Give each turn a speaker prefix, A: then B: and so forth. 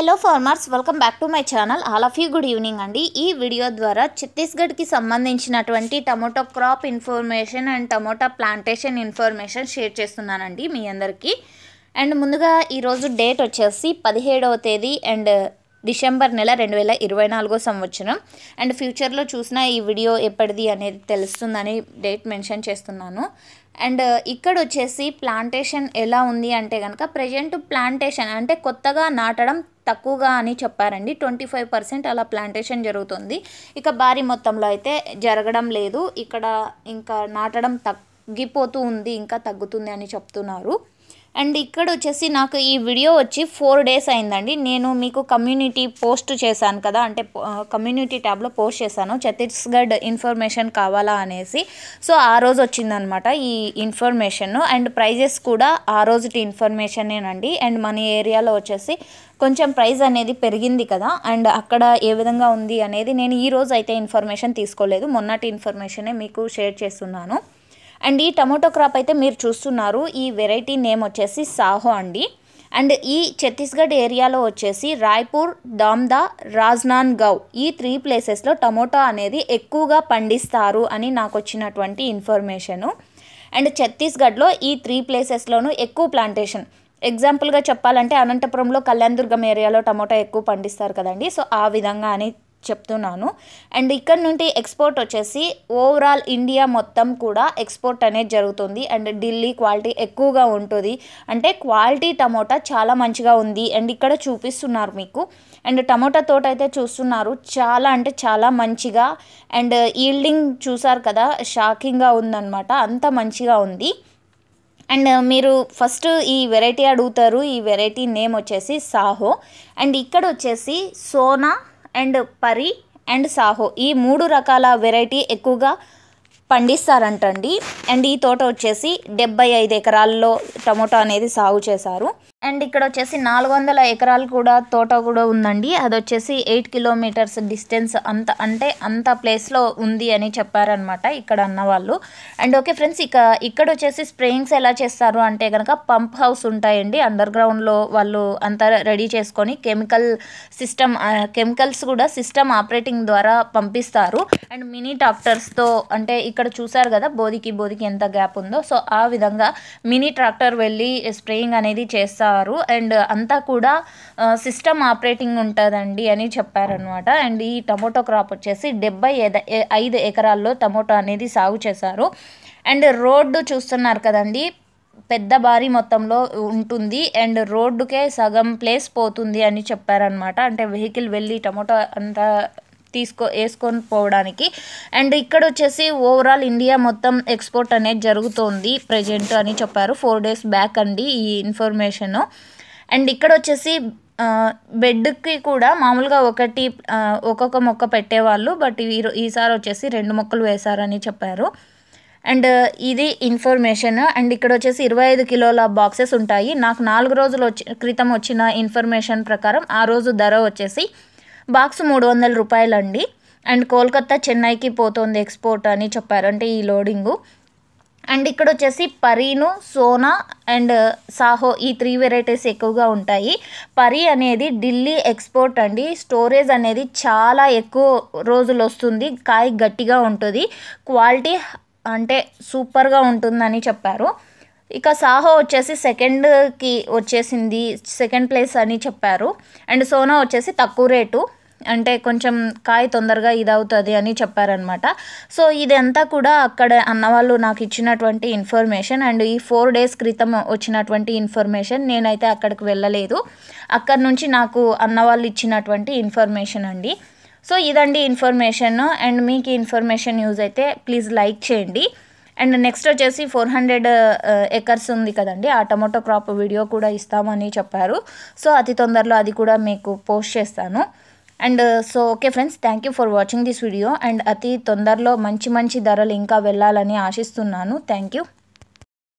A: Hello farmers, welcome back to my channel. All of you good evening అండి. ఈ video ద్వారా ఛత్తీస్గఢ్కి సంబంధించినటువంటి tomato crop information and tomato plantation information share చేస్తున్నానండి మీ అందరికీ. And ముందుగా ఈరోజు డేట్ వచ్చేసి 17వ తేదీ అండ్ డిసెంబర్ నెల 2024 సంవత్సరం. అండ్ ఫ్యూచర్లో చూసిన ఈ వీడియో ఎప్పటిది అనేది తెలుస్తుందని డేట్ మెన్షన్ చేస్తున్నాను. అండ్ ఇక్కడ వచ్చేసి ప్లాంటేషన్ ఎలా ఉంది అంటే కనుక ప్రజెంట్ ప్లాంటేషన్ అంటే కొత్తగా నాటడం తక్కువగా అని చెప్పారండి. 25% అలా ప్లాంటేషన్ జరుగుతుంది. ఇక భారీ మొత్తంలో అయితే జరగడం లేదు. ఇక్కడ ఇంకా నాటడం తగ్గిపోతూ ఉంది, ఇంకా తగ్గుతుంది అని చెప్తున్నారు. అండ్ ఇక్కడ వచ్చేసి నాకు ఈ వీడియో వచ్చి 4 days అయిందండి. నేను మీకు కమ్యూనిటీ పోస్ట్ చేశాను కదా, అంటే కమ్యూనిటీ ట్యాబ్లో పోస్ట్ చేశాను ఛత్తీస్గఢ్ ఇన్ఫర్మేషన్ కావాలా అనేసి. సో ఆ రోజు వచ్చిందనమాట ఈ ఇన్ఫర్మేషన్. అండ్ ప్రైజెస్ కూడా ఆ రోజుటి ఇన్ఫర్మేషనేనండి. అండ్ మన ఏరియాలో వచ్చేసి కొంచెం ప్రైస్ అనేది పెరిగింది కదా, అండ్ అక్కడ ఏ విధంగా ఉంది అనేది నేను ఈ రోజు అయితే ఇన్ఫర్మేషన్ తీసుకోలేదు, మొన్నటి ఇన్ఫర్మేషనే మీకు షేర్ చేస్తున్నాను. అండ్ ఈ టమోటో క్రాప్ అయితే మీరు చూస్తున్నారు, ఈ వెరైటీ నేమ్ వచ్చేసి సాహో అండి. అండ్ ఈ ఛత్తీస్గఢ్ ఏరియాలో వచ్చేసి రాయ్పూర్, దామ్దా, రాజ్నాంద్గావ్ ఈ 3 ప్లేసెస్లో టమోటా అనేది ఎక్కువగా పండిస్తారు అని నాకు వచ్చినటువంటి ఇన్ఫర్మేషను. అండ్ ఛత్తీస్గఢ్లో ఈ 3 ప్లేసెస్లోనూ ఎక్కువ ప్లాంటేషన్. ఎగ్జాంపుల్గా చెప్పాలంటే అనంతపురంలో కళ్యాణదుర్గం ఏరియాలో టమోటా ఎక్కువ పండిస్తారు కదండి, సో ఆ విధంగా అని చెప్తున్నాను. అండ్ ఇక్కడ నుండి ఎక్స్పోర్ట్ వచ్చేసి ఓవరాల్ ఇండియా మొత్తం కూడా ఎక్స్పోర్ట్ అనేది జరుగుతుంది. అండ్ ఢిల్లీ క్వాలిటీ ఎక్కువగా ఉంటుంది, అంటే క్వాలిటీ టమోటా చాలా మంచిగా ఉంది. అండ్ ఇక్కడ చూపిస్తున్నారు మీకు. అండ్ టమోటా తోట అయితే చూస్తున్నారు, చాలా అంటే చాలా మంచిగా. అండ్ ఈల్డింగ్ చూసారు కదా, షాకింగ్గా ఉందన్నమాట, అంత మంచిగా ఉంది. అండ్ మీరు ఫస్ట్ ఈ వెరైటీ అడుగుతారు, ఈ వెరైటీ నేమ్ వచ్చేసి సాహో. అండ్ ఇక్కడ వచ్చేసి సోనా అండ్ పరి అండ్ సాహో ఈ 3 రకాల వెరైటీ ఎక్కువగా పండిస్తారంటండి. అండ్ ఈ తోట వచ్చేసి 75 ఎకరాల్లో టమోటా అనేది సాగు చేశారు. అండ్ ఇక్కడ వచ్చేసి 400 ఎకరాలు కూడా తోట కూడా ఉందండి. అది వచ్చేసి 8 kilometers డిస్టెన్స్ అంత ప్లేస్లో ఉంది అని చెప్పారనమాట ఇక్కడ అన్నవాళ్ళు. అండ్ ఓకే ఫ్రెండ్స్, ఇక్కడ వచ్చేసి స్ప్రేయింగ్స్ ఎలా చేస్తారు అంటే కనుక పంప్ హౌస్ ఉంటాయండి, అండర్ గ్రౌండ్లో వాళ్ళు అంతా రెడీ చేసుకొని కెమికల్స్ కూడా సిస్టమ్ ఆపరేటింగ్ ద్వారా పంపిస్తారు. అండ్ మినీ ట్రాక్టర్స్తో, అంటే ఇక్కడ చూసారు కదా బోధికి ఎంత గ్యాప్ ఉందో, సో ఆ విధంగా మినీ ట్రాక్టర్ వెళ్ళి స్ప్రేయింగ్ అనేది చేస్తారు. అండ్ అంతా కూడా సిస్టమ్ ఆపరేటింగ్ ఉంటుందండి అని చెప్పారనమాట. అండ్ ఈ టమోటో క్రాప్ వచ్చేసి 75 ఎకరాల్లో టమోటో అనేది సాగు చేశారు. అండ్ రోడ్డు చూస్తున్నారు కదండి, పెద్ద భారీ మొత్తంలో ఉంటుంది. అండ్ రోడ్డుకే సగం ప్లేస్ పోతుంది అని చెప్పారనమాట, అంటే వెహికల్ వెళ్ళి టమోటో అంతా వేసుకొని పోవడానికి. అండ్ ఇక్కడ వచ్చేసి ఓవరాల్ ఇండియా మొత్తం ఎక్స్పోర్ట్ అనేది జరుగుతోంది ప్రజెంట్ అని చెప్పారు 4 days బ్యాక్ అండి ఈ ఇన్ఫర్మేషను. అండ్ ఇక్కడ వచ్చేసి బెడ్కి కూడా మామూలుగా ఒక్కొక్క మొక్క పెట్టేవాళ్ళు, బట్ ఈసారి వచ్చేసి 2 మొక్కలు వేశారని చెప్పారు. అండ్ ఇది ఇన్ఫర్మేషన్. అండ్ ఇక్కడ వచ్చేసి 25 కిలోల బాక్సెస్ ఉంటాయి. నాకు 4 రోజుల క్రితం వచ్చిన ఇన్ఫర్మేషన్ ప్రకారం ఆ రోజు ధర వచ్చేసి బాక్స్ 300 రూపాయలు అండి. అండ్ కోల్కతా, చెన్నైకి పోతుంది ఎక్స్పోర్ట్ అని చెప్పారు, అంటే ఈ లోడింగు. అండ్ ఇక్కడ వచ్చేసి పరీను, సోనా అండ్ సాహో ఈ 3 వెరైటీస్ ఎక్కువగా ఉంటాయి. పరి అనేది ఢిల్లీ ఎక్స్పోర్ట్ అండి. స్టోరేజ్ అనేది చాలా ఎక్కువ రోజులు వస్తుంది, కాయ గట్టిగా ఉంటుంది, క్వాలిటీ అంటే సూపర్గా ఉంటుందని చెప్పారు. ఇక సాహో వచ్చేసి సెకండ్ ప్లేస్ అని చెప్పారు. అండ్ సోనా వచ్చేసి తక్కువ రేటు, అంటే కొంచెం కాయ తొందరగా ఇదవుతుంది అని చెప్పారనమాట. సో ఇదంతా కూడా అక్కడ అన్నవాళ్ళు నాకు ఇచ్చినటువంటి ఇన్ఫర్మేషన్. అండ్ ఈ 4 days క్రితం వచ్చినటువంటి ఇన్ఫర్మేషన్, నేనైతే అక్కడికి వెళ్ళలేదు, అక్కడ నుంచి నాకు అన్నవాళ్ళు ఇచ్చినటువంటి ఇన్ఫర్మేషన్ అండి. సో ఇదండి ఇన్ఫర్మేషన్. అండ్ మీకు ఇన్ఫర్మేషన్ యూజ్ అయితే ప్లీజ్ లైక్ చేయండి. అండ్ నెక్స్ట్ వచ్చేసి 400 acres ఉంది కదండి, ఆ టమోటో క్రాప్ వీడియో కూడా ఇస్తామని చెప్పారు. సో అతి తొందరలో అది కూడా మీకు పోస్ట్ చేస్తాను. And so okay friends, thank you for watching this video. And అతి తొందరలో మంచి ధరలు ఇంకా వెళ్ళాలని ఆశిస్తున్నాను. Thank you.